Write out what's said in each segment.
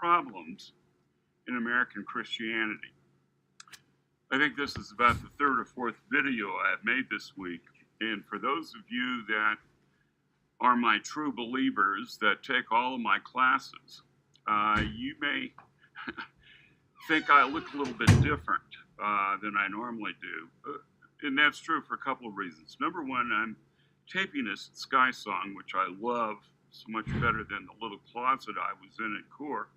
problems in American Christianity. I think this is about the third or fourth video I've made this week. And for those of you that are my true believers that take all of my classes, you may think I look a little bit different than I normally do. And that's true for a couple of reasons. Number one, I'm taping this at Sky Song, which I love so much better than the little closet I was in at Core.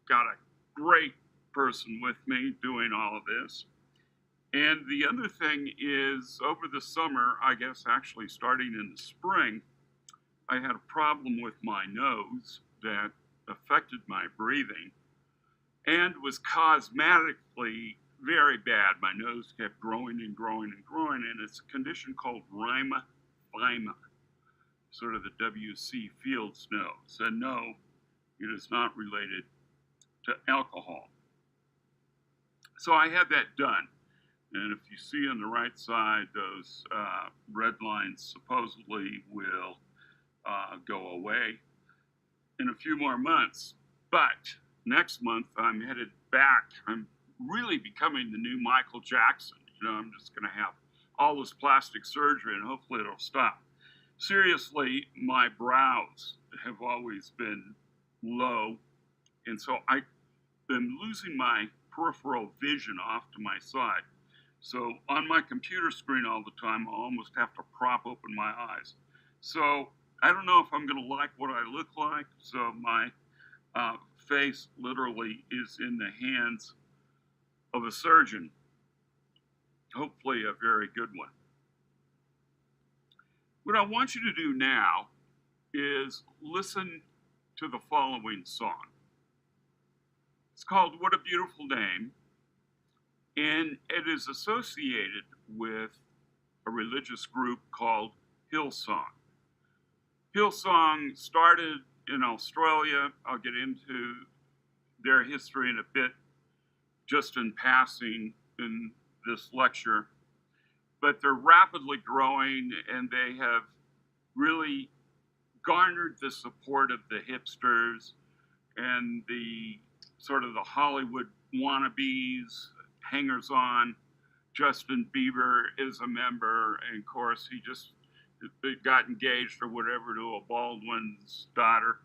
Got a great person with me doing all of this. And the other thing is, over the summer, I guess actually starting in the spring, I had a problem with my nose that affected my breathing and was cosmetically very bad. My nose kept growing and growing and growing, and it's a condition called rhinophyma, sort of the W.C. Fields nose. And no, it is not related to alcohol. So I had that done. And if you see on the right side, those red lines supposedly will go away in a few more months. But next month, I'm headed back. I'm really becoming the new Michael Jackson. You know, I'm just going to have all this plastic surgery and hopefully it'll stop. Seriously, my brows have always been low. And so I've been losing my peripheral vision off to my side. So on my computer screen all the time, I almost have to prop open my eyes. So I don't know if I'm going to like what I look like. So my face literally is in the hands of a surgeon, hopefully a very good one. What I want you to do now is listen to the following song. It's called What a Beautiful Name, and it is associated with a religious group called Hillsong. Hillsong started in Australia. I'll get into their history in a bit, just in passing in this lecture. But they're rapidly growing, and they have really garnered the support of the hipsters and the sort of the Hollywood wannabes, hangers-on. Justin Bieber is a member, and of course he just got engaged or whatever to a Baldwin's daughter,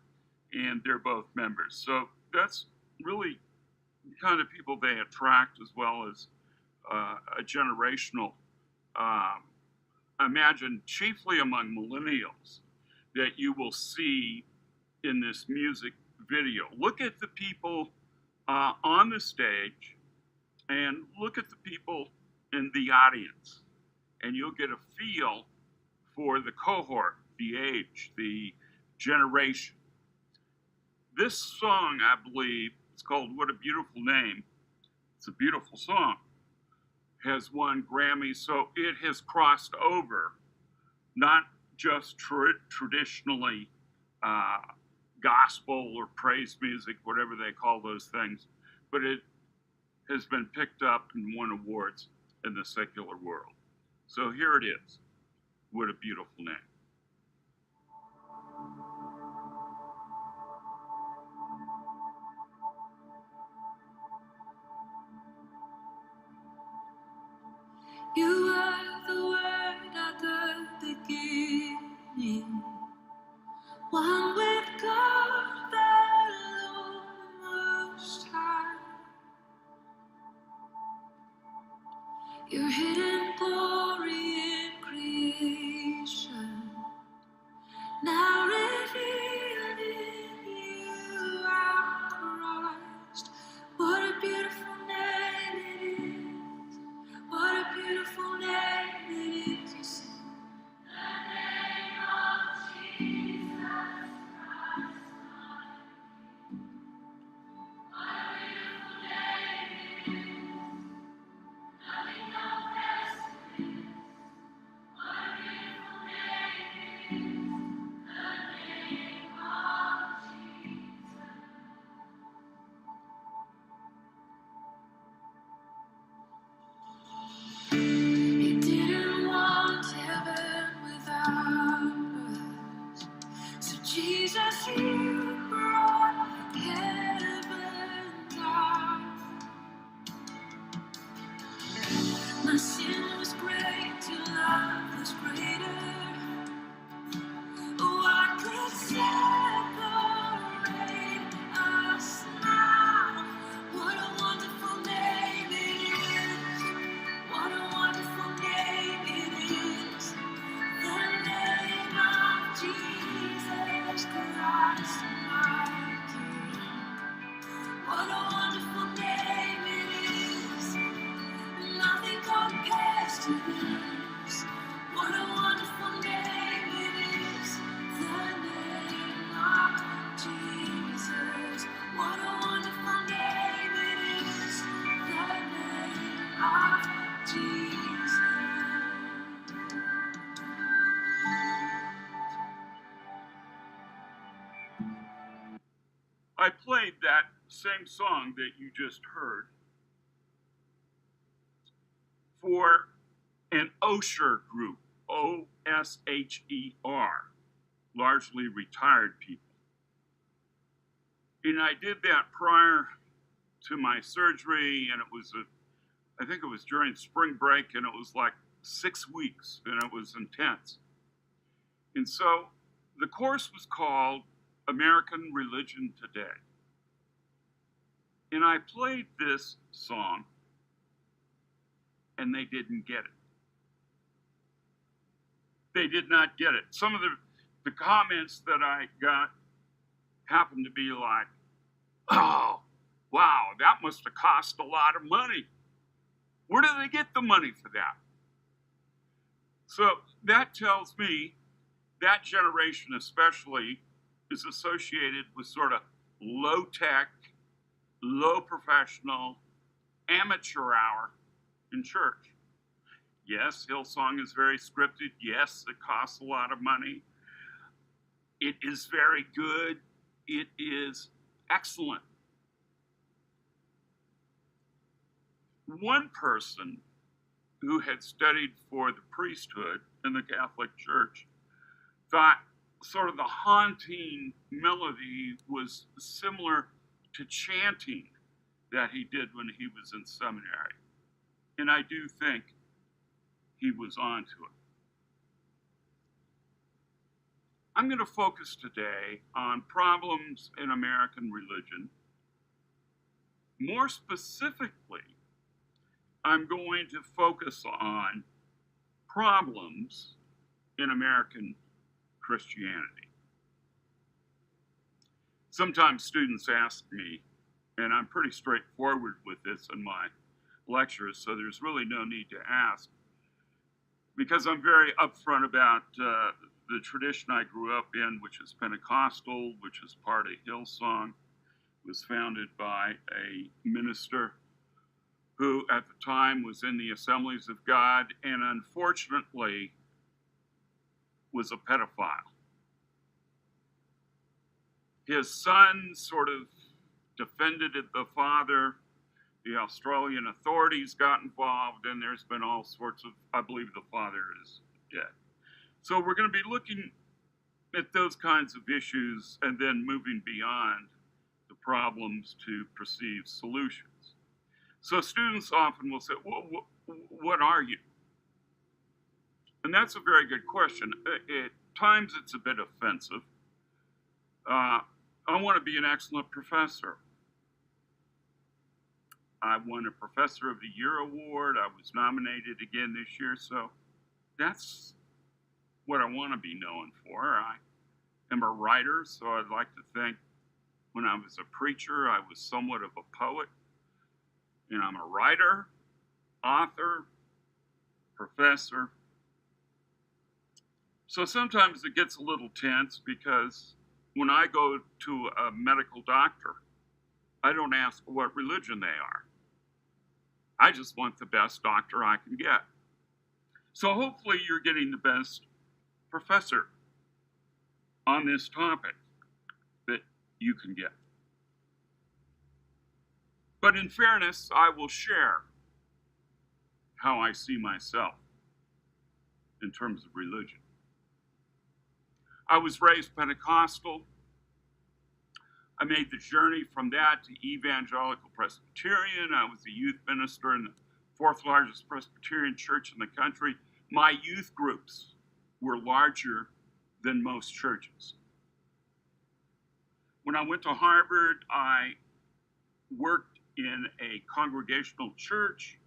and they're both members. So that's really the kind of people they attract, as well as a generational, imagine chiefly among millennials, that you will see in this music video. Look at the people on the stage and look at the people in the audience, and you'll get a feel for the cohort, the age, the generation. This song, I believe, it's called What a Beautiful Name. It's a beautiful song. Has won Grammys, so it has crossed over, not just traditionally gospel or praise music, whatever they call those things, but it has been picked up and won awards in the secular world. So here it is. What a beautiful name. You are the Word at the beginning, one with God, the Lord Most High. Your hidden glory in creation, now revealed in you, our Christ. What a beautiful name it is. What a beautiful name it is. You sing. The name of Jesus Christ. What a beautiful name it is. Nothing compares to this. What a beautiful name it is. The name of Jesus. He didn't want heaven without us. So Jesus, you brought heaven died. My sin was great, your love was greater. What could separate us now? What a wonderful name it is. What a wonderful name it is. The name of Jesus Christ, my King. What a wonderful name it is. Nothing compares to this. What a wonderful name it is. The name of Jesus. What a wonderful name it is. The name of Jesus. I played that same song that you just heard for an Osher group, Osher, largely retired people. And I did that prior to my surgery, and I think it was during spring break, and it was like 6 weeks, and it was intense. And so the course was called American Religion Today. And I played this song, and they didn't get it. They did not get it. Some of the comments that I got happened to be like, oh, wow, that must have cost a lot of money. Where do they get the money for that? So that tells me that generation especially is associated with sort of low tech, low professional, amateur hour in church. Yes, Hillsong is very scripted. Yes, it costs a lot of money. It is very good. It is excellent. One person who had studied for the priesthood in the Catholic Church thought sort of the haunting melody was similar to chanting that he did when he was in seminary. And I do think he was onto it. I'm going to focus today on problems in American religion. More specifically, I'm going to focus on problems in American Christianity. Sometimes students ask me, and I'm pretty straightforward with this in my lectures, so there's really no need to ask, because I'm very upfront about the tradition I grew up in, which is Pentecostal, which is part of Hillsong. It was founded by a minister who at the time was in the Assemblies of God and unfortunately was a pedophile. His son sort of defended the father. The Australian authorities got involved, and there's been all sorts of, I believe the father is dead. So we're going to be looking at those kinds of issues and then moving beyond the problems to perceived solutions. So students often will say, well, what are you? And that's a very good question. At times it's a bit offensive. I want to be an excellent professor. I won a Professor of the Year award. I was nominated again this year. So that's what I want to be known for. I am a writer, so I'd like to think when I was a preacher, I was somewhat of a poet. And I'm a writer, author, professor. So sometimes it gets a little tense because when I go to a medical doctor, I don't ask what religion they are. I just want the best doctor I can get. So hopefully you're getting the best professor on this topic that you can get. But in fairness, I will share how I see myself in terms of religion. I was raised Pentecostal. I made the journey from that to Evangelical Presbyterian. I was a youth minister in the fourth largest Presbyterian church in the country. My youth groups were larger than most churches. When I went to Harvard, I worked in a congregational church,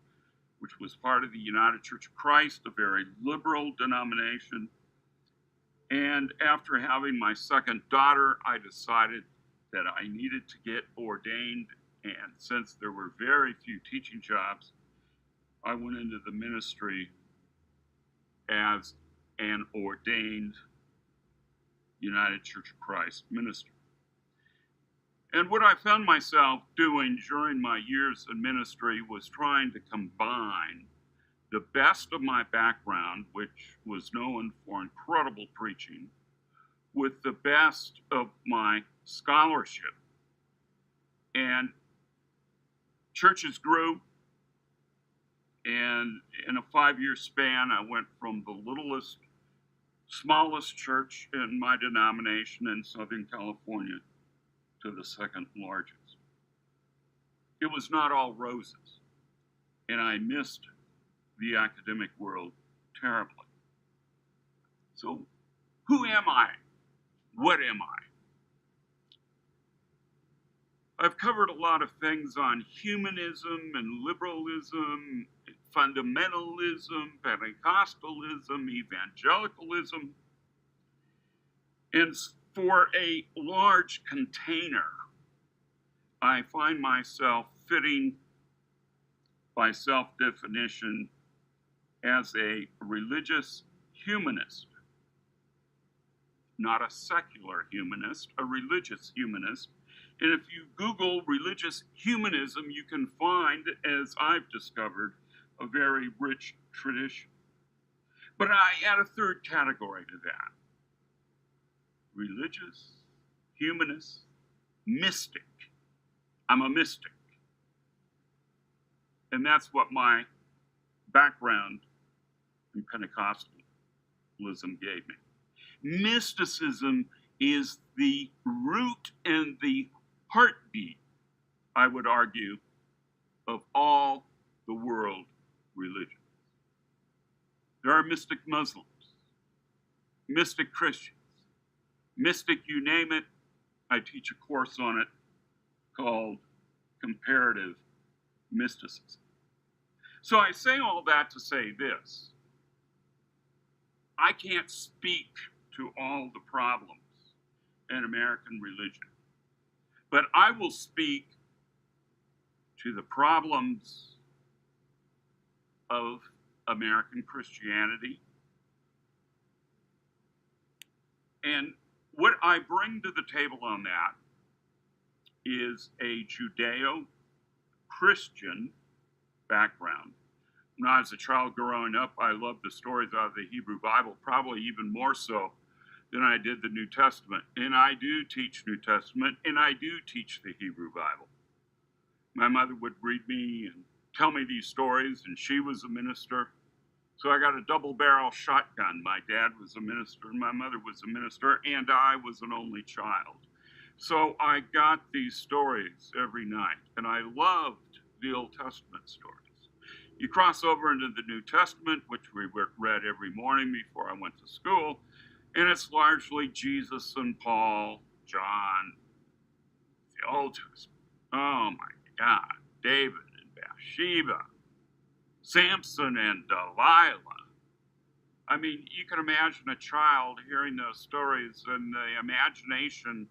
which was part of the United Church of Christ, a very liberal denomination. And after having my second daughter, I decided that I needed to get ordained. And since there were very few teaching jobs, I went into the ministry as an ordained United Church of Christ minister. And what I found myself doing during my years in ministry was trying to combine the best of my background, which was known for incredible preaching, with the best of my scholarship. And churches grew, and in a 5-year span, I went from the smallest church in my denomination in Southern California to the second largest. It was not all roses, and I missed the academic world terribly. So, who am I? What am I? I've covered a lot of things on humanism and liberalism, fundamentalism, Pentecostalism, evangelicalism, and for a large container, I find myself fitting by self-definition as a religious humanist, not a secular humanist, a religious humanist. And if you Google religious humanism, you can find, as I've discovered, a very rich tradition. But I add a third category to that. Religious, humanist, mystic. I'm a mystic. And that's what my background in Pentecostalism gave me. Mysticism is the root and the heartbeat, I would argue, of all the world religions. There are mystic Muslims, mystic Christians, mystic you name it. I teach a course on it called Comparative Mysticism. So I say all that to say this. I can't speak to all the problems in American religion, but I will speak to the problems of American Christianity. And what I bring to the table on that is a Judeo-Christian background. When I was a child growing up, I loved the stories out of the Hebrew Bible, probably even more so than I did the New Testament. And I do teach New Testament, and I do teach the Hebrew Bible. My mother would read me and tell me these stories, and she was a minister. So I got a double-barrel shotgun. My dad was a minister, my mother was a minister, and I was an only child. So I got these stories every night, and I loved the Old Testament stories. You cross over into the New Testament, which we read every morning before I went to school, and it's largely Jesus and Paul, John, the Old Testament. Oh my God, David and Bathsheba, Samson and Delilah. I mean, you can imagine a child hearing those stories and the imagination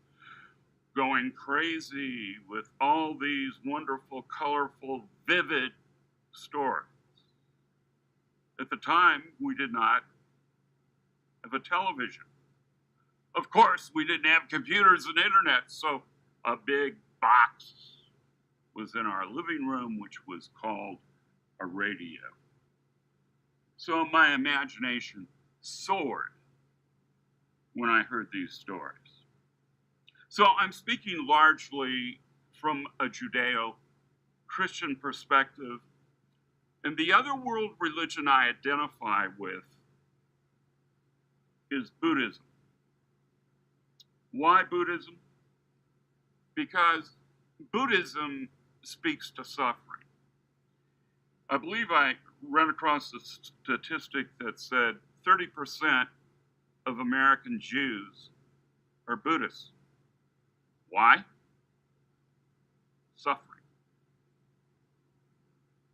going crazy with all these wonderful, colorful, vivid stories. At the time, we did not have a television. Of course, we didn't have computers and internet, so a big box was in our living room, which was called a radio. So my imagination soared when I heard these stories. So I'm speaking largely from a Judeo-Christian perspective. And the other world religion I identify with is Buddhism. Why Buddhism? because Buddhism speaks to suffering. I believe I ran across a statistic that said 30% of American Jews are Buddhists. Why? Suffering.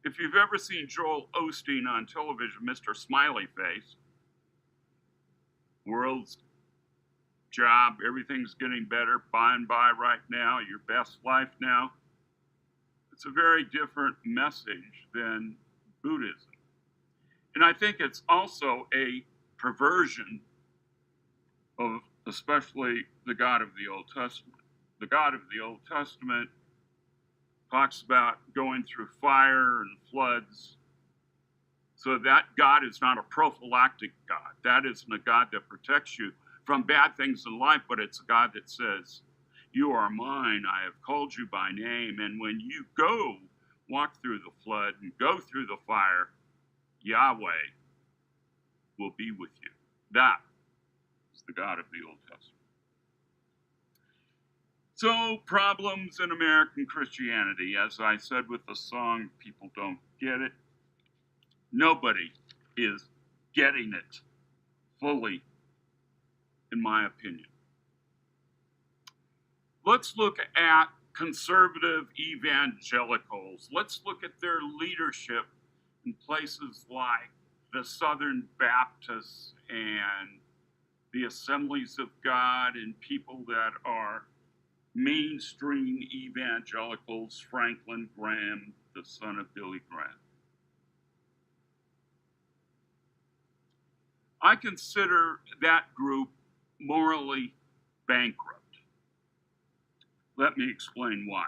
If you've ever seen Joel Osteen on television, Mr. Smiley Face, world's job, everything's getting better, by and by right now, your best life now. It's a very different message than Buddhism. And I think it's also a perversion of especially the God of the Old Testament. The God of the Old Testament talks about going through fire and floods. So that God is not a prophylactic God. That isn't a God that protects you from bad things in life, but it's a God that says, you are mine, I have called you by name, and when you go walk through the flood and go through the fire, Yahweh will be with you. That is the God of the Old Testament. So, problems in American Christianity. As I said with the song, people don't get it. Nobody is getting it fully, in my opinion. Let's look at conservative evangelicals. Let's look at their leadership in places like the Southern Baptists and the Assemblies of God and people that are mainstream evangelicals, Franklin Graham, the son of Billy Graham. I consider that group morally bankrupt. Let me explain why.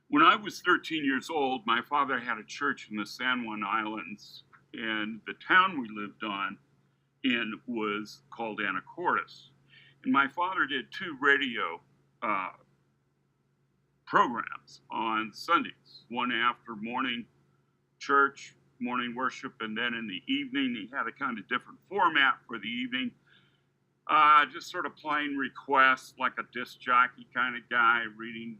When I was 13 years old, my father had a church in the San Juan Islands, and the town we lived in was called Anacortes. And my father did 2 radio programs on Sundays, one after morning church, morning worship, and then in the evening he had a kind of different format for the evening. Just sort of playing requests, like a disc jockey kind of guy, reading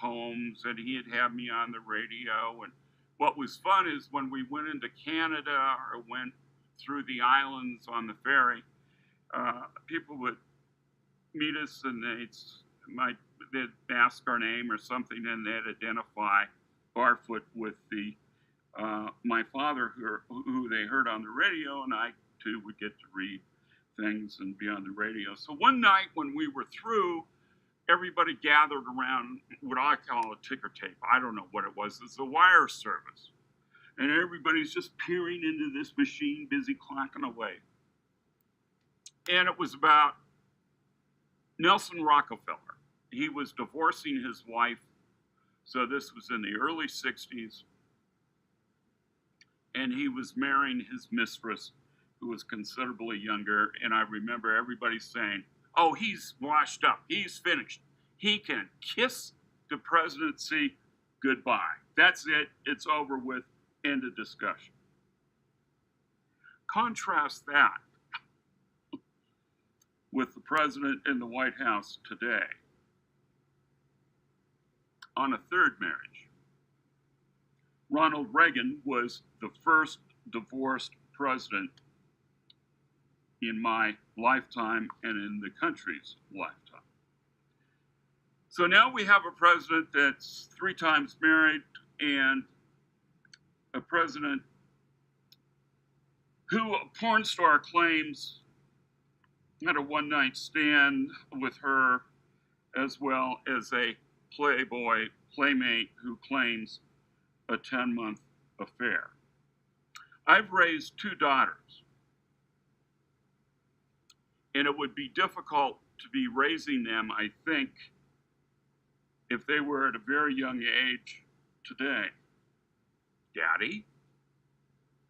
poems, and he'd have me on the radio. And what was fun is when we went into Canada or went through the islands on the ferry, people would meet us and they'd ask our name or something, and they'd identify Barfoot with my father, who they heard on the radio, and I too would get to read things and be on the radio. So one night when we were through, everybody gathered around what I call a ticker tape. I don't know what it was. It's a wire service. And everybody's just peering into this machine, busy clocking away. And it was about Nelson Rockefeller. He was divorcing his wife. So this was in the early 60s. And he was marrying his mistress, who was considerably younger. And I remember everybody saying, oh, he's washed up. He's finished. He can kiss the presidency goodbye. That's it. It's over with. End of discussion. Contrast that with the president in the White House today on a third marriage. Ronald Reagan was the first divorced president in my lifetime and in the country's lifetime. So now we have a president that's 3 times married and a president who a porn star claims had a one-night stand with her, as well as a Playboy playmate who claims a 10-month affair. I've raised 2 daughters, and it would be difficult to be raising them, I think, if they were at a very young age today. Daddy,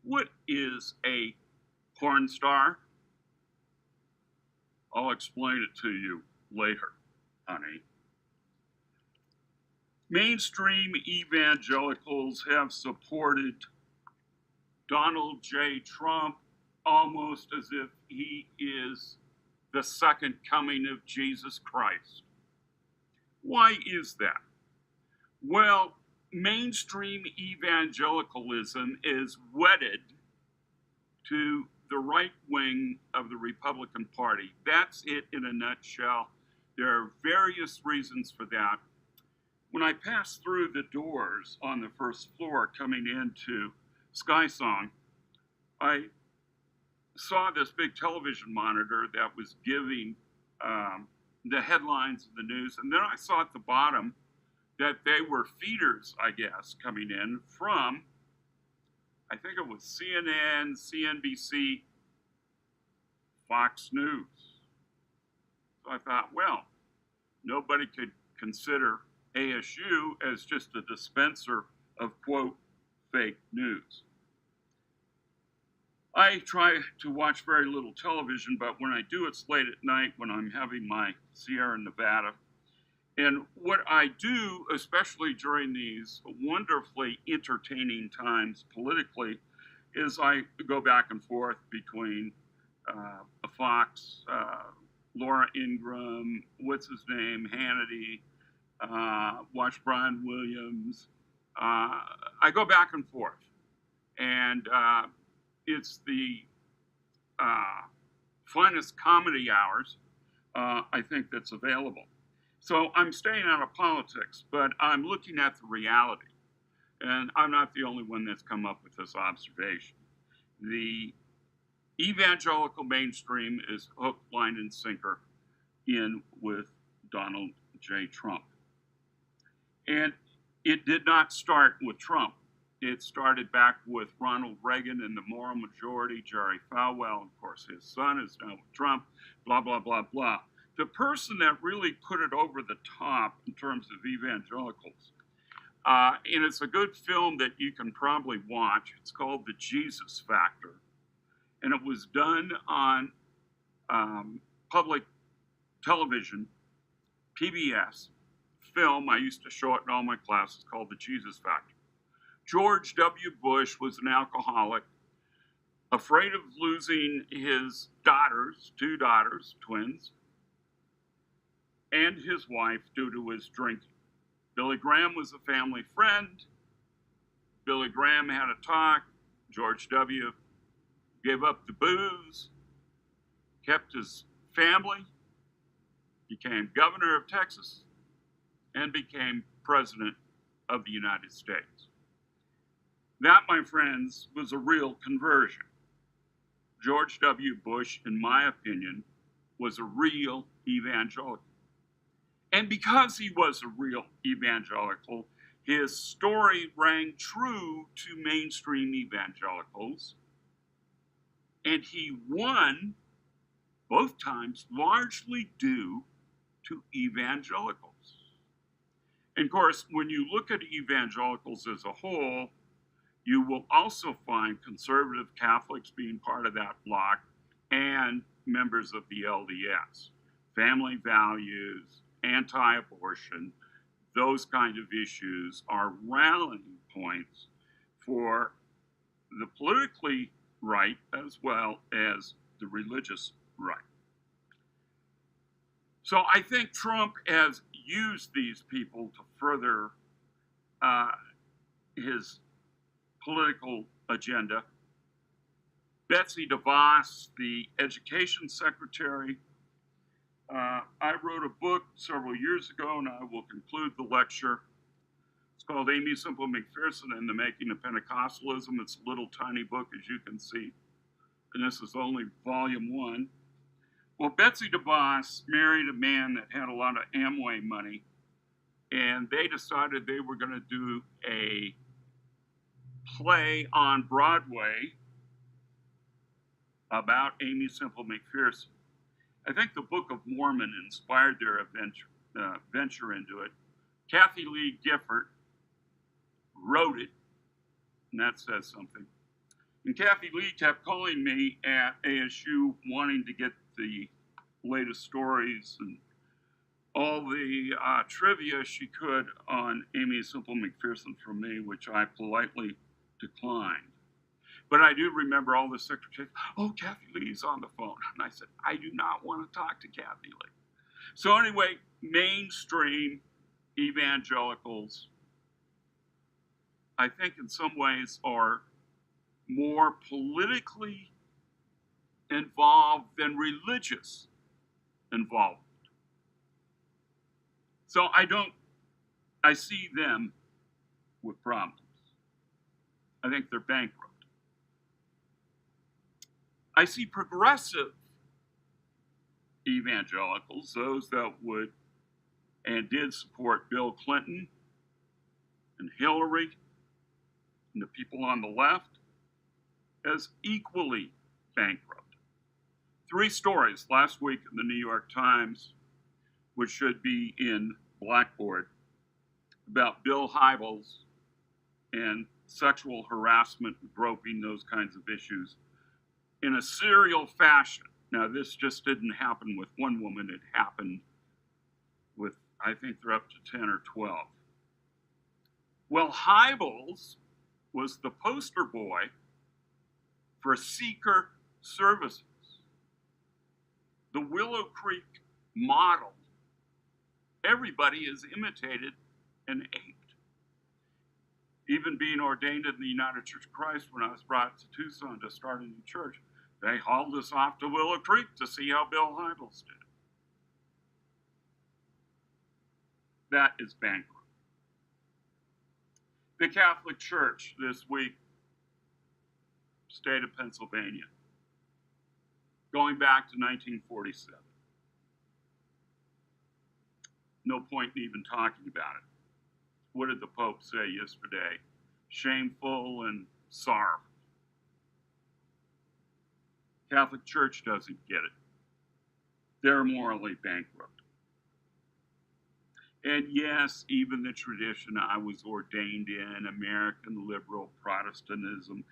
what is a porn star? I'll explain it to you later, honey. Mainstream evangelicals have supported Donald J. Trump almost as if he is the second coming of Jesus Christ. Why is that? Well, mainstream evangelicalism is wedded to the right wing of the Republican Party. That's it in a nutshell. There are various reasons for that. When I passed through the doors on the first floor coming into SkySong, I saw this big television monitor that was giving the headlines of the news. And then I saw at the bottom that they were feeders, I guess, coming in from, I think it was CNN, CNBC, Fox News. So I thought, well, nobody could consider ASU as just a dispenser of, quote, fake news. I try to watch very little television, but when I do, it's late at night when I'm having my Sierra Nevada. And what I do, especially during these wonderfully entertaining times politically, is I go back and forth between Fox, Laura Ingraham, what's his name, Hannity, watch Brian Williams. I go back and forth. And it's the finest comedy hours, I think, that's available. So I'm staying out of politics, but I'm looking at the reality. And I'm not the only one that's come up with this observation. The evangelical mainstream is hook, line, and sinker in with Donald J. Trump. And it did not start with Trump. It started back with Ronald Reagan and the moral majority, Jerry Falwell. Of course, his son is now with Trump, blah, blah, blah, blah. The person that really put it over the top in terms of evangelicals, and it's a good film that you can probably watch. It's called The Jesus Factor. And it was done on public television, PBS, film. I used to show it in all my classes, called The Jesus Factor. George W. Bush was an alcoholic, afraid of losing his daughters, 2 daughters, twins, and his wife due to his drinking. Billy Graham was a family friend. Billy Graham had a talk. George W. gave up the booze, kept his family, became governor of Texas, and became president of the United States. That, my friends, was a real conversion. George W. Bush, in my opinion, was a real evangelical. And because he was a real evangelical, his story rang true to mainstream evangelicals, and he won both times largely due to evangelicals. And of course, when you look at evangelicals as a whole, you will also find conservative Catholics being part of that bloc and members of the LDS. Family values, anti-abortion, those kind of issues are rallying points for the politically right as well as the religious right. So I think Trump has used these people to further his political agenda. Betsy DeVos, the education secretary, I wrote a book several years ago, and I will conclude the lecture. It's called Aimee Semple McPherson and the Making of Pentecostalism. It's a little tiny book, as you can see, and this is only volume 1. Well, Betsy DeVos married a man that had a lot of Amway money, and they decided they were going to do a play on Broadway about Aimee Semple McPherson. I think the Book of Mormon inspired their venture into it. Kathy Lee Gifford wrote it, and that says something. And Kathy Lee kept calling me at ASU wanting to get the latest stories and all the trivia she could on Aimee Semple McPherson from me, which I politely declined. But I do remember all the secretaries, oh, Kathy Lee's on the phone. And I said, I do not want to talk to Kathy Lee. So anyway, mainstream evangelicals, I think in some ways, are more politically involved than religious involvement. So I see them with problems. I think they're bankrupt. I see progressive evangelicals, those that would and did support Bill Clinton and Hillary and the people on the left, as equally bankrupt. 3 stories last week in the New York Times, which should be in Blackboard, about Bill Hybels and sexual harassment, groping, those kinds of issues, in a serial fashion. Now, this just didn't happen with one woman. It happened with, I think they're up to 10 or 12. Well, Hybels was the poster boy for Seeker Services, the Willow Creek model. Everybody has imitated and aped. Even being ordained in the United Church of Christ, when I was brought to Tucson to start a new church, they hauled us off to Willow Creek to see how Bill Hybels did. That is bankrupt. The Catholic Church this week, state of Pennsylvania, going back to 1947. No point in even talking about it. What did the Pope say yesterday? Shameful and sorrowful. Catholic Church doesn't get it. They're morally bankrupt. And yes, even the tradition I was ordained in, American liberal Protestantism,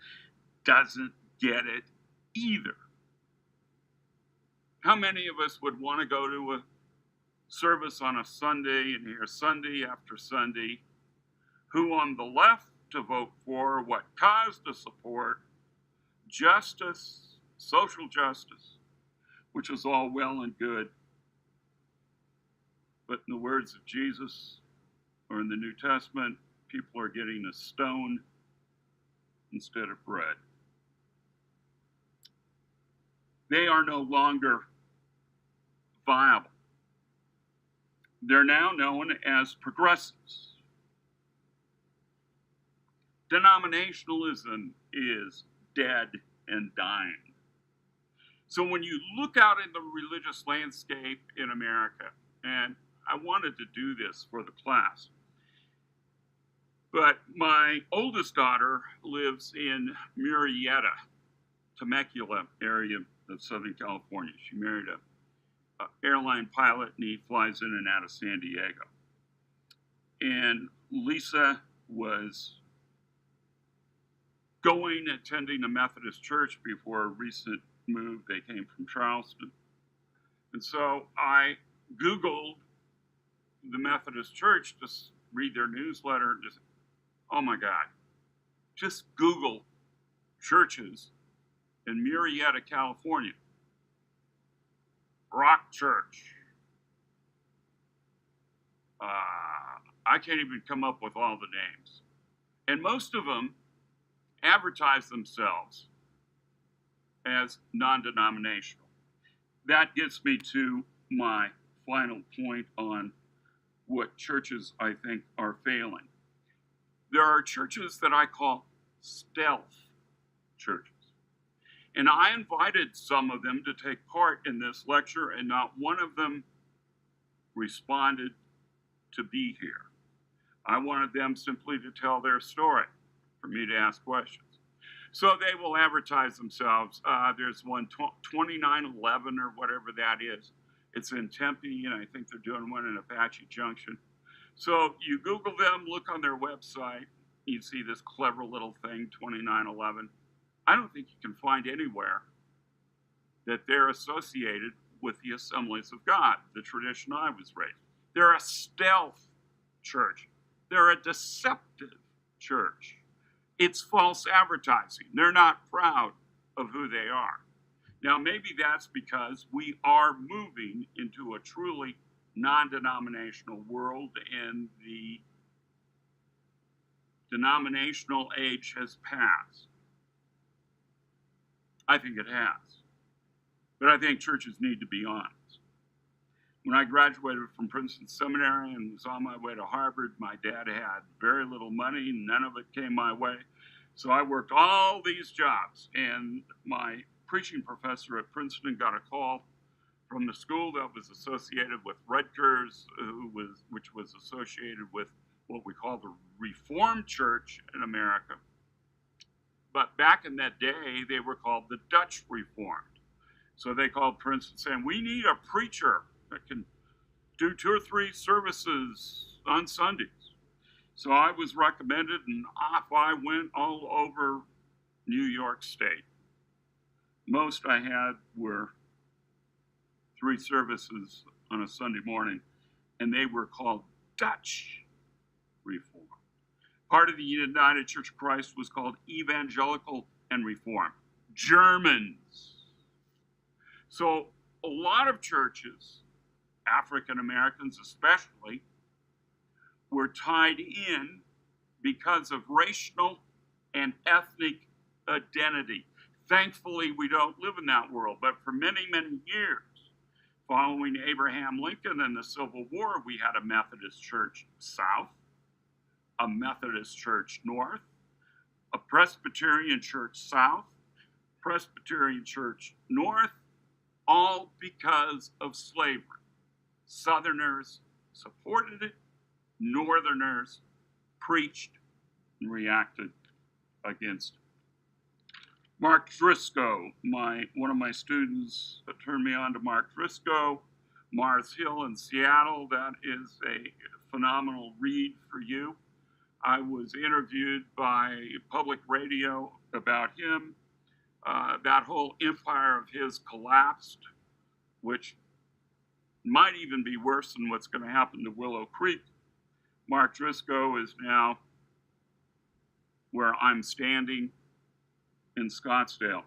doesn't get it either. How many of us would want to go to a service on a Sunday and hear Sunday after Sunday who on the left to vote for, what cause to support, justice, social justice, which is all well and good, but in the words of Jesus or in the New Testament, people are getting a stone instead of bread. They are no longer viable. They're now known as progressives. Denominationalism is dead and dying. So when you look out in the religious landscape in America, and I wanted to do this for the class, but my oldest daughter lives in Murrieta, Temecula area of Southern California. She married an airline pilot, and he flies in and out of San Diego. And Lisa was attending a Methodist church before a recent move. They came from Charleston. And so I Googled the Methodist church to read their newsletter and just, oh my God, just Google churches in Murrieta, California. Rock Church. I can't even come up with all the names. And most of them advertise themselves as non-denominational. That gets me to my final point on what churches I think are failing. There are churches that I call stealth churches. And I invited some of them to take part in this lecture, and not one of them responded to be here. I wanted them simply to tell their story, for me to ask questions. So they will advertise themselves. There's one, 2911 or whatever that is. It's in Tempe, and I think they're doing one in Apache Junction. So you Google them, look on their website, you see this clever little thing, 2911. I don't think you can find anywhere that they're associated with the Assemblies of God, the tradition I was raised. They're a stealth church. They're a deceptive church. It's false advertising. They're not proud of who they are. Now, maybe that's because we are moving into a truly non-denominational world, and the denominational age has passed. I think it has. But I think churches need to be honest. When I graduated from Princeton Seminary and was on my way to Harvard, my dad had very little money. None of it came my way. So I worked all these jobs. And my preaching professor at Princeton got a call from the school that was associated with Rutgers, which was associated with what we call the Reformed Church in America. But back in that day, they were called the Dutch Reformed. So they called Princeton saying, we need a preacher that can do 2 or 3 services on Sundays. So I was recommended, and off I went all over New York State. Most I had were 3 services on a Sunday morning, and they were called Dutch Reformed. Part of the United Church of Christ was called Evangelical and Reformed. Germans. So a lot of churches, African Americans especially, were tied in because of racial and ethnic identity. Thankfully, we don't live in that world, but for many, many years, following Abraham Lincoln and the Civil War, we had a Methodist church south, a Methodist church north, a Presbyterian church south, Presbyterian church north, all because of slavery. Southerners supported it, Northerners preached and reacted against it. Mark Driscoll, one of my students turned me on to Mark Driscoll, Mars Hill in Seattle. That is a phenomenal read for you. I was interviewed by public radio about him. That whole empire of his collapsed, which might even be worse than what's going to happen to Willow Creek. Mark Driscoll is now where I'm standing in Scottsdale,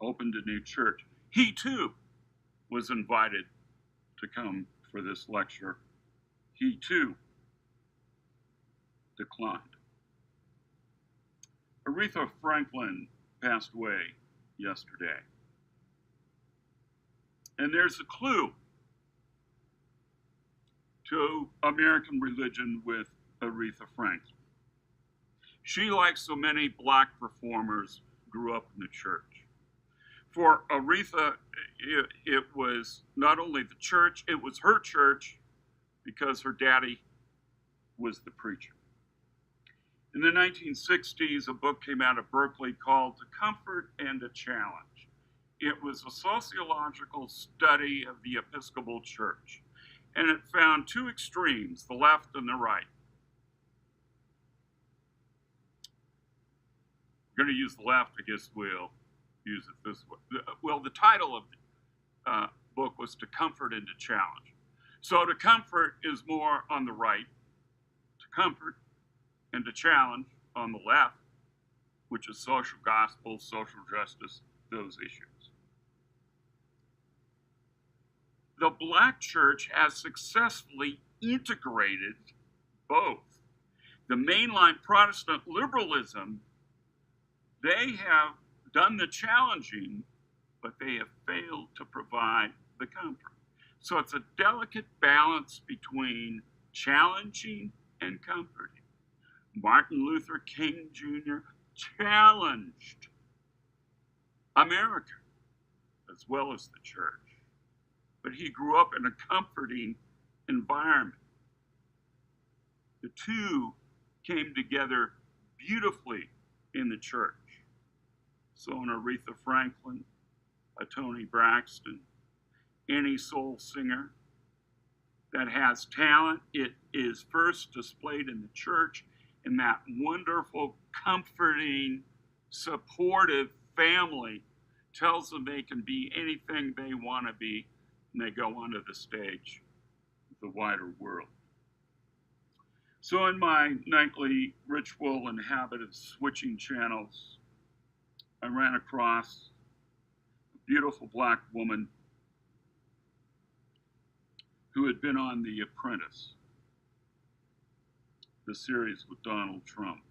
opened a new church. He too was invited to come for this lecture. He too declined. Aretha Franklin passed away yesterday. And there's a clue to American religion with Aretha Franklin. She, like so many black performers, grew up in the church. For Aretha, it was not only the church, it was her church because her daddy was the preacher. In the 1960s, a book came out of Berkeley called To Comfort and to Challenge. It was a sociological study of the Episcopal Church, and it found 2 extremes, the left and the right. I'm going to use the left, I guess we'll use it this way. Well, the title of the book was To Comfort and to Challenge. So to comfort is more on the right, to comfort and to challenge on the left, which is social gospel, social justice, those issues. The black church has successfully integrated both. The mainline Protestant liberalism, they have done the challenging, but they have failed to provide the comfort. So it's a delicate balance between challenging and comforting. Martin Luther King Jr. challenged America as well as the church, but he grew up in a comforting environment. The two came together beautifully in the church. So an Aretha Franklin, a Toni Braxton, any soul singer that has talent, it is first displayed in the church in that wonderful, comforting, supportive family tells them they can be anything they want to be, and they go onto the stage of the wider world. So in my nightly ritual and habit of switching channels, I ran across a beautiful black woman who had been on The Apprentice, the series with Donald Trump.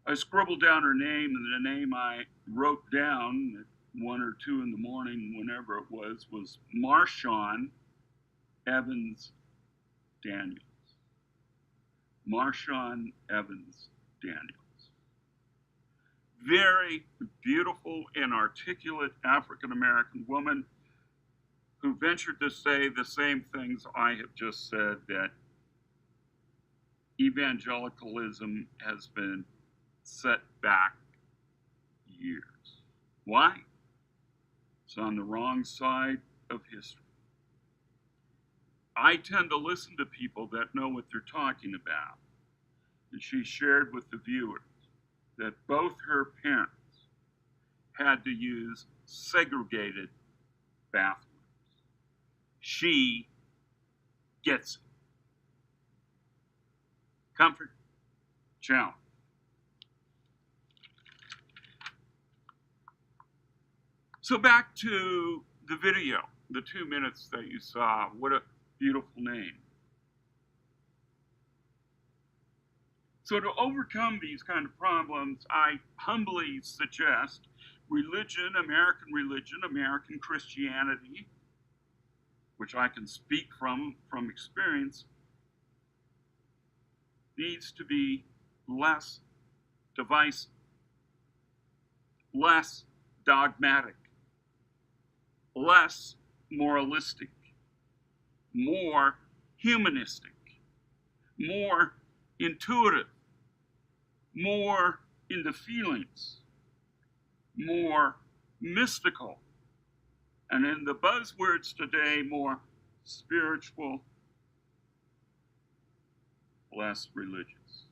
I scribbled down her name, and the name I wrote down at 1 or 2 in the morning, whenever it was Marshawn Evans Daniels. Marshawn Evans Daniels. Very beautiful and articulate African American woman who ventured to say the same things I have just said, that evangelicalism has been set back years. Why? It's on the wrong side of history. I tend to listen to people that know what they're talking about. And she shared with the viewers that both her parents had to use segregated bathrooms. She gets it. Comfort, challenge. So back to the video, the 2 minutes that you saw. What a beautiful name. So to overcome these kind of problems, I humbly suggest religion, American Christianity, which I can speak from experience, needs to be less divisive, less dogmatic, less moralistic, more humanistic, more intuitive, more in the feelings, more mystical, and in the buzzwords today, more spiritual, less religious.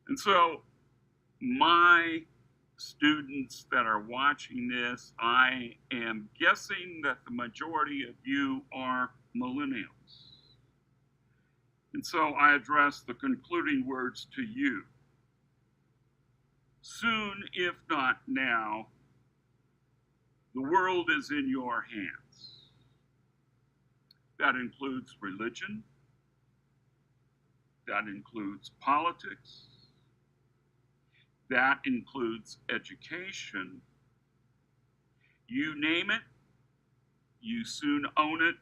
And so my students that are watching this, I am guessing that the majority of you are millennials. And so I address the concluding words to you. Soon, if not now, the world is in your hands. That includes religion. That includes politics. That includes education. You name it, you soon own it,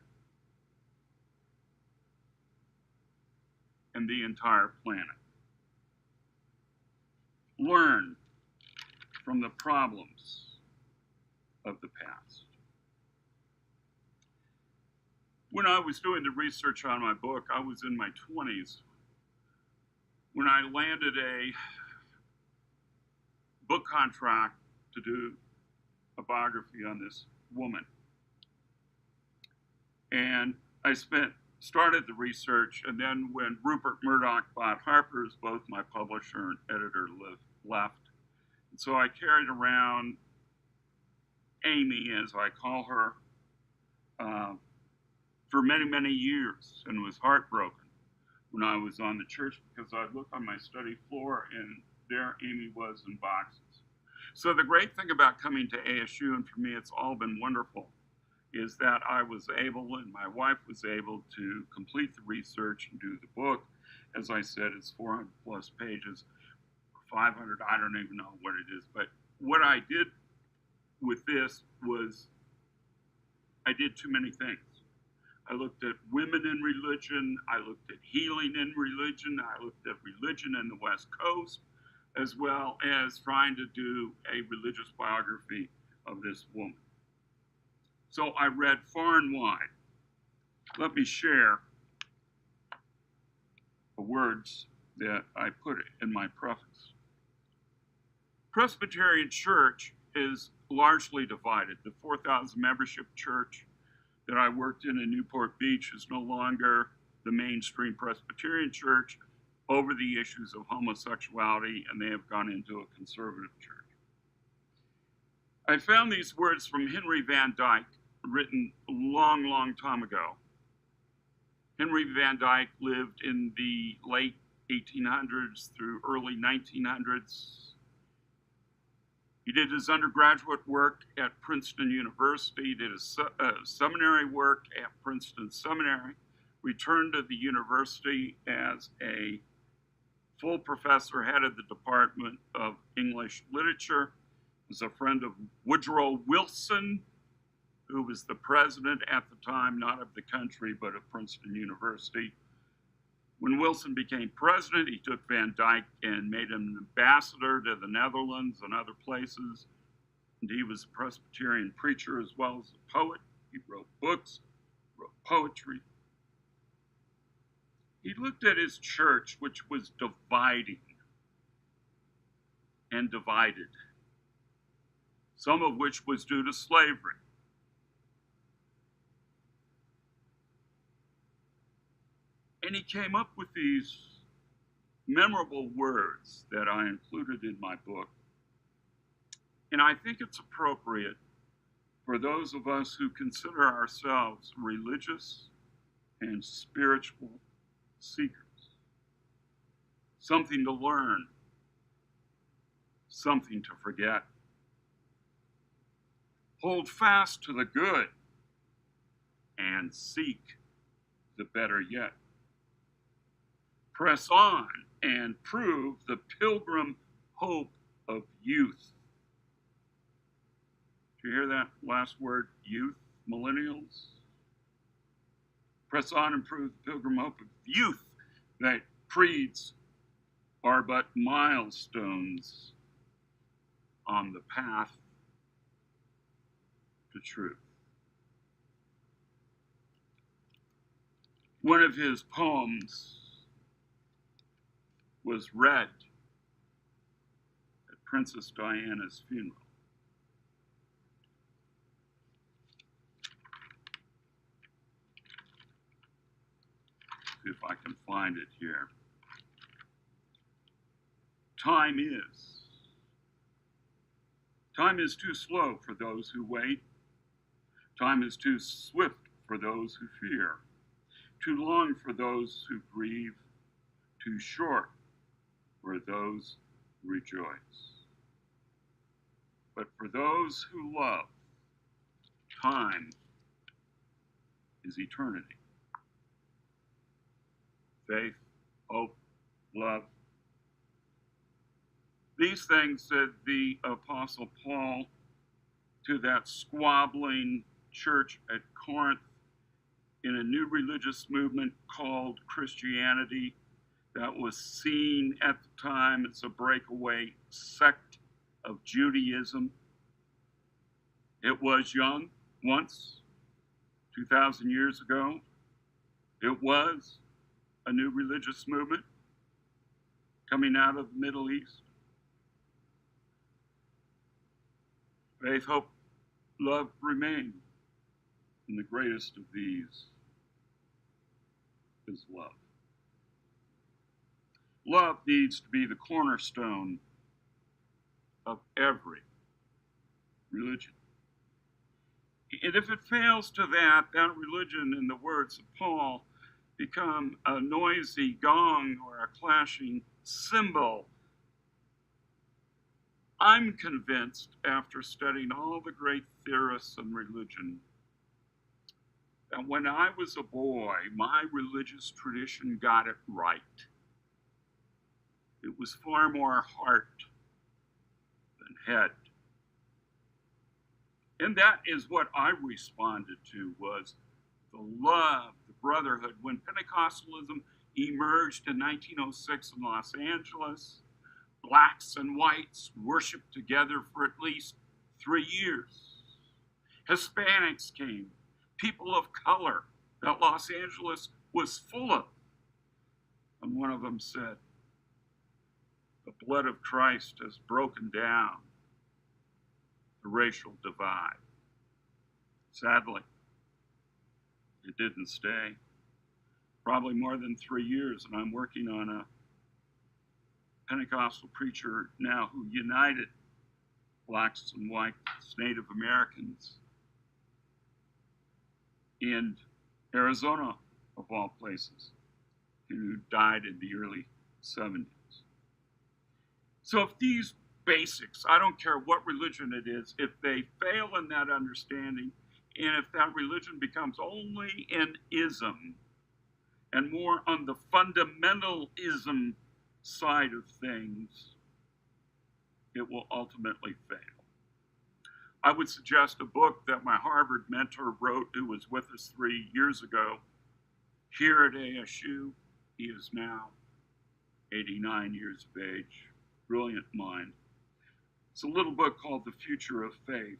and the entire planet. Learn from the problems of the past. When I was doing the research on my book, I was in my 20s when I landed a book contract to do a biography on this woman. And I started the research, and then when Rupert Murdoch bought Harper's, both my publisher and editor left. And so I carried around Amy, as I call her, for many, many years, and was heartbroken when I was on the church, because I'd look on my study floor and there Amy was in boxes. So the great thing about coming to ASU, and for me it's all been wonderful, is that I was able, and my wife was able, to complete the research and do the book. As I said, it's 400 plus pages, 500, I don't even know what it is. But what I did with this was, I did too many things. I looked at women in religion, I looked at healing in religion, I looked at religion in the West Coast, as well as trying to do a religious biography of this woman. So I read far and wide. Let me share the words that I put in my preface. Presbyterian Church is largely divided. The 4,000 membership church that I worked in Newport Beach is no longer the mainstream Presbyterian church over the issues of homosexuality, and they have gone into a conservative church. I found these words from Henry Van Dyke, written a long, long time ago. Henry Van Dyke lived in the late 1800s through early 1900s. He did his undergraduate work at Princeton University, he did his seminary work at Princeton Seminary, returned to the university as a full professor, head of the Department of English Literature, was a friend of Woodrow Wilson, who was the president at the time, not of the country, but of Princeton University. When Wilson became president, he took Van Dyke and made him an ambassador to the Netherlands and other places. And he was a Presbyterian preacher as well as a poet. He wrote books, wrote poetry. He looked at his church, which was dividing and divided, some of which was due to slavery. And he came up with these memorable words that I included in my book. And I think it's appropriate for those of us who consider ourselves religious and spiritual seekers. Something to learn, something to forget. Hold fast to the good and seek the better yet. Press on and prove the pilgrim hope of youth. Do you hear that last word, youth, millennials? Press on and prove the pilgrim hope of youth, that creeds are but milestones on the path to truth. One of his poems was read at Princess Diana's funeral. See if I can find it here. Time is too slow for those who wait. Time is too swift for those who fear. Too long for those who grieve. Too short for those who rejoice. But for those who love, time is eternity. Faith, hope, love. These things said the Apostle Paul to that squabbling church at Corinth in a new religious movement called Christianity that was seen at the time as a breakaway sect of Judaism. It was young once, 2,000 years ago. It was a new religious movement coming out of the Middle East. Faith, hope, love remain. And the greatest of these is love. Love needs to be the cornerstone of every religion. And if it fails to that religion, in the words of Paul, become a noisy gong or a clashing cymbal. I'm convinced, after studying all the great theorists in religion, that when I was a boy, my religious tradition got it right. It was far more heart than head. And that is what I responded to, was the love, the brotherhood. When Pentecostalism emerged in 1906 in Los Angeles, blacks and whites worshiped together for at least 3 years. Hispanics came, people of color that Los Angeles was full of. And one of them said, the blood of Christ has broken down the racial divide. Sadly, it didn't stay. Probably more than 3 years, and I'm working on a Pentecostal preacher now who united blacks and whites, Native Americans in Arizona, of all places, who died in the early 70s. So if these basics. I don't care what religion it is. If they fail in that understanding, and if that religion becomes only an ism and more on the fundamentalism side of things, it will ultimately fail. I would suggest a book that my Harvard mentor wrote, who was with us 3 years ago here at ASU. He is now 89 years of age, brilliant mind. It's a little book called The Future of Faith.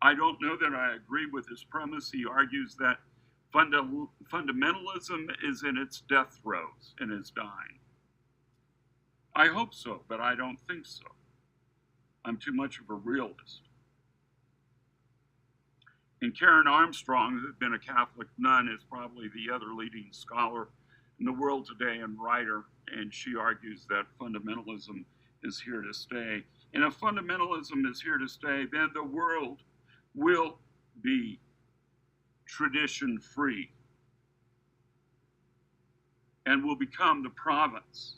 I don't know that I agree with his premise. He argues that fundamentalism is in its death throes and is dying. I hope so, but I don't think so. I'm too much of a realist. And Karen Armstrong, who had been a Catholic nun, is probably the other leading scholar in the world today and writer, and she argues that fundamentalism is here to stay. And if fundamentalism is here to stay, then the world will be tradition-free and will become the province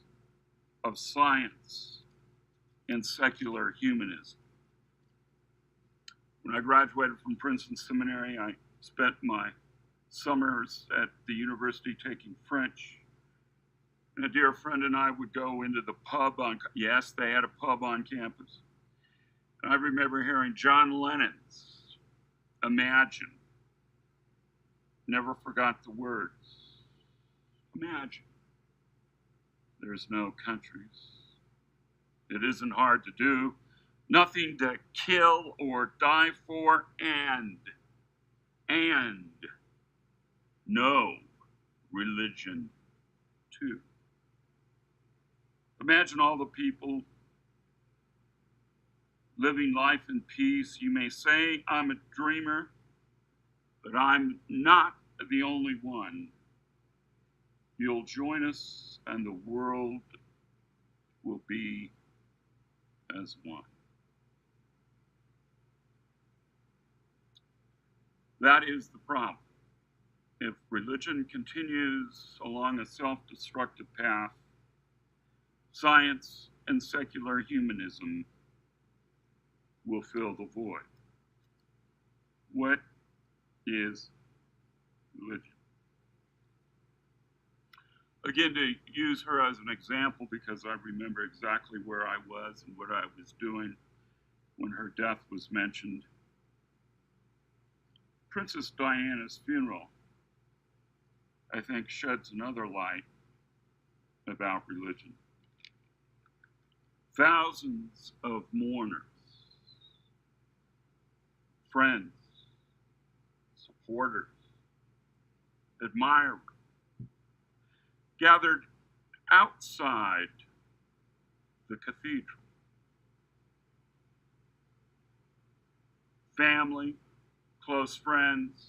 of science and secular humanism. When I graduated from Princeton Seminary, I spent my summers at the university taking French. And a dear friend and I would go into the pub yes, they had a pub on campus. And I remember hearing John Lennon's Imagine. Never forgot the words. Imagine. There's no countries. It isn't hard to do. Nothing to kill or die for, and no religion too. Imagine all the people living life in peace. You may say I'm a dreamer, but I'm not the only one. You'll join us and the world will be as one. That is the problem. If religion continues along a self-destructive path, science and secular humanism will fill the void. What is religion? Again, to use her as an example, because I remember exactly where I was and what I was doing when her death was mentioned. Princess Diana's funeral, I think, sheds another light about religion. Thousands of mourners, friends, supporters, admirers, gathered outside the cathedral. Family, close friends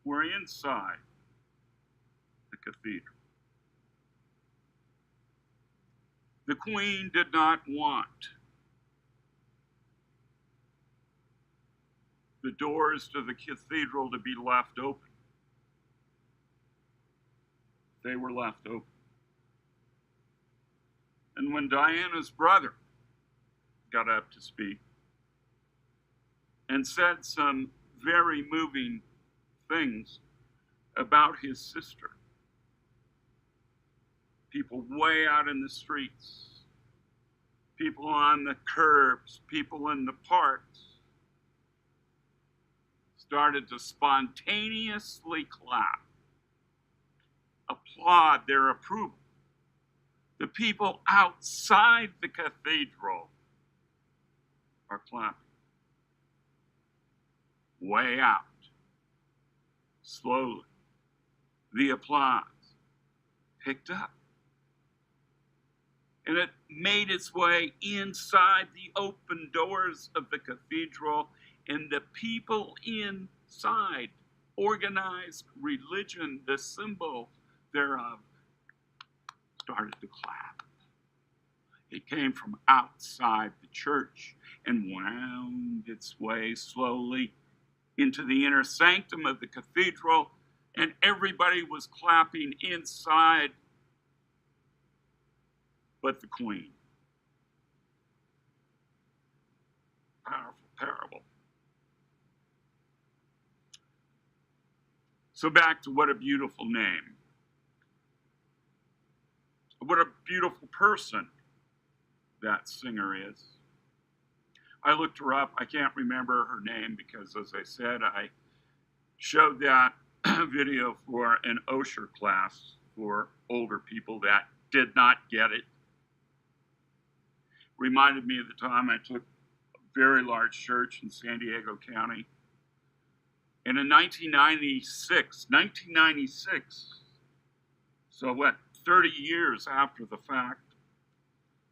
were inside the cathedral. The Queen did not want the doors to the cathedral to be left open. They were left open. And when Diana's brother got up to speak and said some very moving things about his sister, people way out in the streets, people on the curbs, people in the parks, started to spontaneously clap, applaud their approval. The people outside the cathedral are clapping. Way out. Slowly. The applause picked up. And it made its way inside the open doors of the cathedral, and the people inside, organized religion, the symbol thereof, started to clap. It came from outside the church and wound its way slowly into the inner sanctum of the cathedral, and everybody was clapping inside but the Queen. powerful parable. So back to what a beautiful name. What a beautiful person that singer is. I looked her up. I can't remember her name because, as I said, I showed that video for an Osher class for older people that did not get it. Reminded me of the time I took a very large church in San Diego County. And in 1996, so what, 30 years after the fact,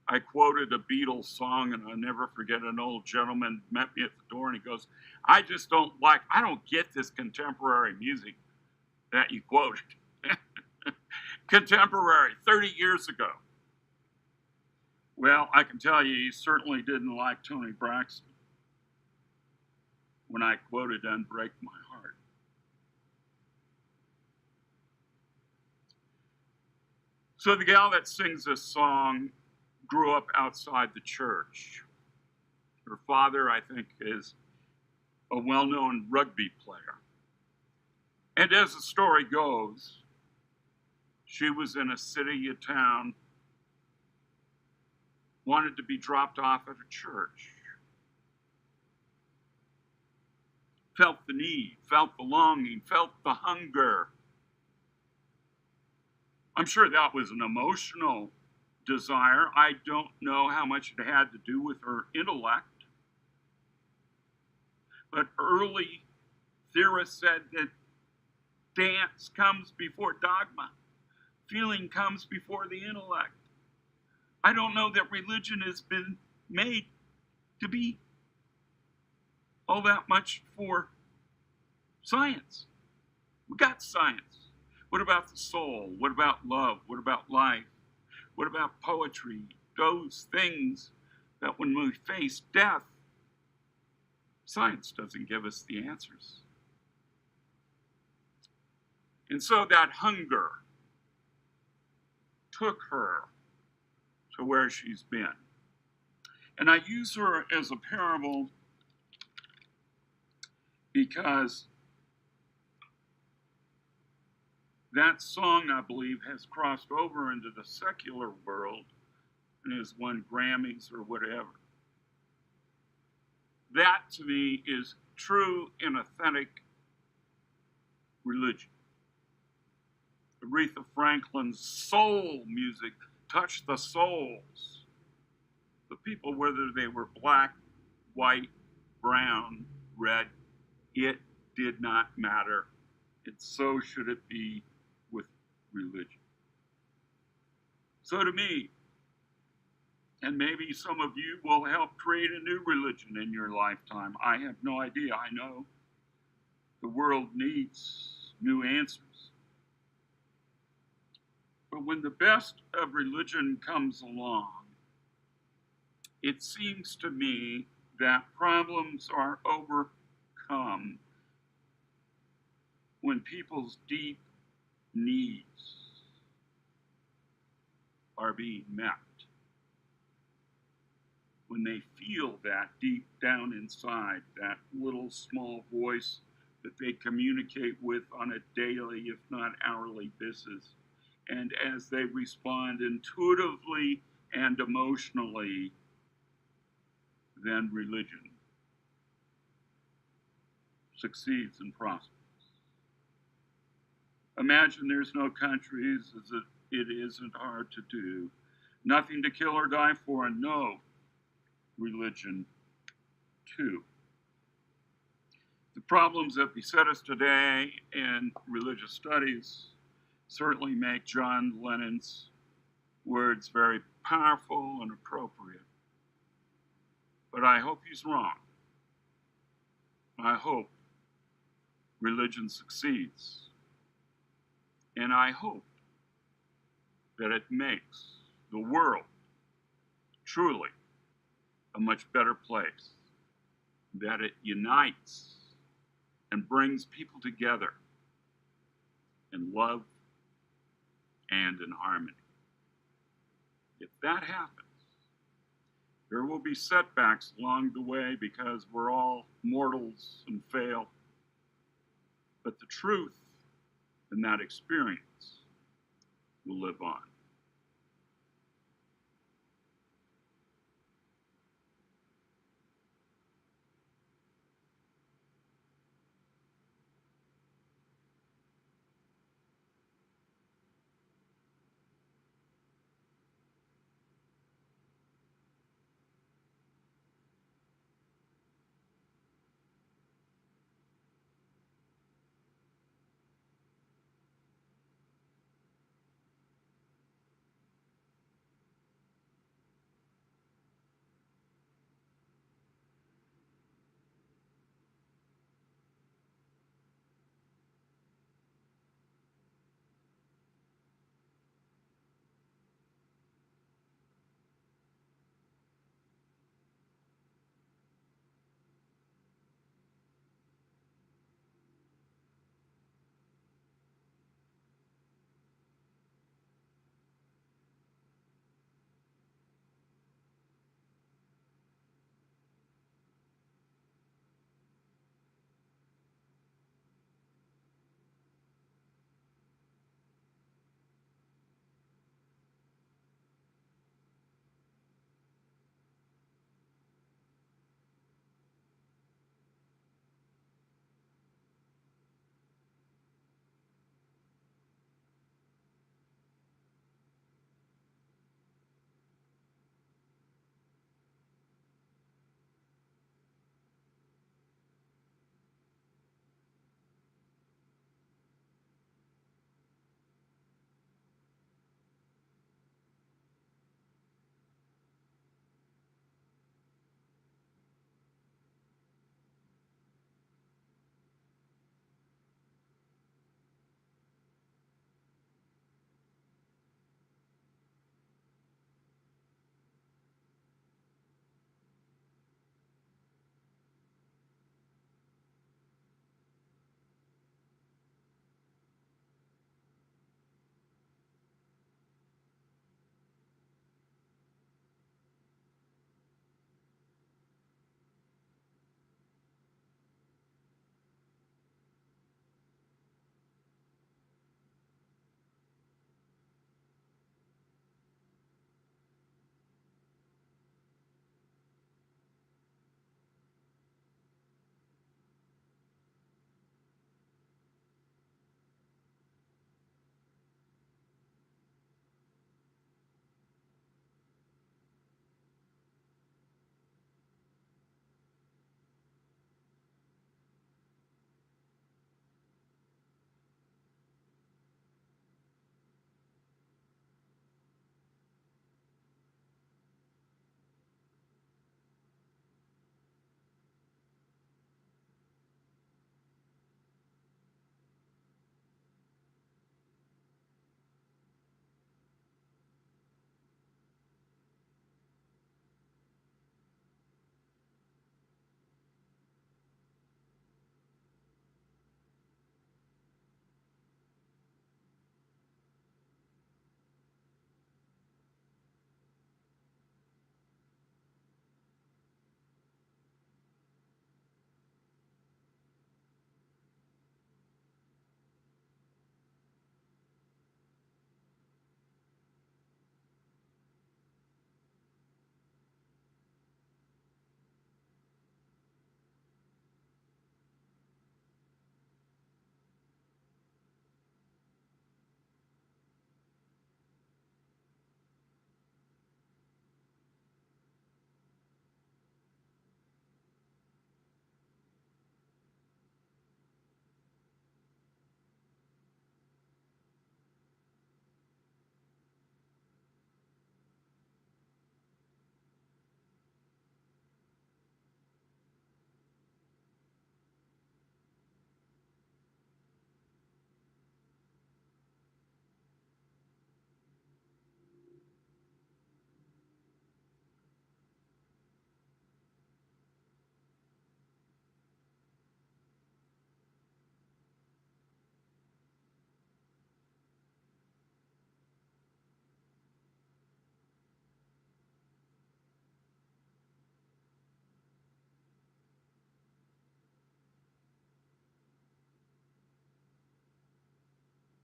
I quoted a Beatles song, and I'll never forget an old gentleman met me at the door and he goes, I don't get this contemporary music that you quoted. Contemporary, 30 years ago. Well, I can tell you, he certainly didn't like Toni Braxton when I quoted Unbreak My Heart. So the gal that sings this song grew up outside the church. Her father, I think, is a well-known rugby player. And as the story goes, she was in a city, a town, wanted to be dropped off at a church. Felt the need, felt the longing, felt the hunger. I'm sure that was an emotional desire. I don't know how much it had to do with her intellect. But early theorists said that dance comes before dogma. Feeling comes before the intellect. I don't know that religion has been made to be all that much for science. We got science. What about the soul? What about love? What about life? What about poetry? Those things that when we face death, science doesn't give us the answers. And so that hunger took her to where she's been. And I use her as a parable because that song, I believe, has crossed over into the secular world and has won Grammys or whatever. That, to me, is true and authentic religion. Aretha Franklin's soul music touched the souls. The people, whether they were black, white, brown, red, it did not matter. And so should it be with religion. So to me, and maybe some of you will help create a new religion in your lifetime. I have no idea. I know the world needs new answers. But when the best of religion comes along, it seems to me that problems are overcome when people's deep needs are being met. When they feel that deep down inside, that little small voice that they communicate with on a daily, if not hourly basis. And as they respond intuitively and emotionally, then religion succeeds and prospers. Imagine there's no countries, as it isn't hard to do. Nothing to kill or die for, and no religion too. The problems that beset us today in religious studies certainly make John Lennon's words very powerful and appropriate. But I hope he's wrong. I hope religion succeeds. And I hope that it makes the world truly a much better place, that it unites and brings people together in love and in harmony. If that happens, There will be setbacks along the way because we're all mortals and fail. But the truth in that experience will live on.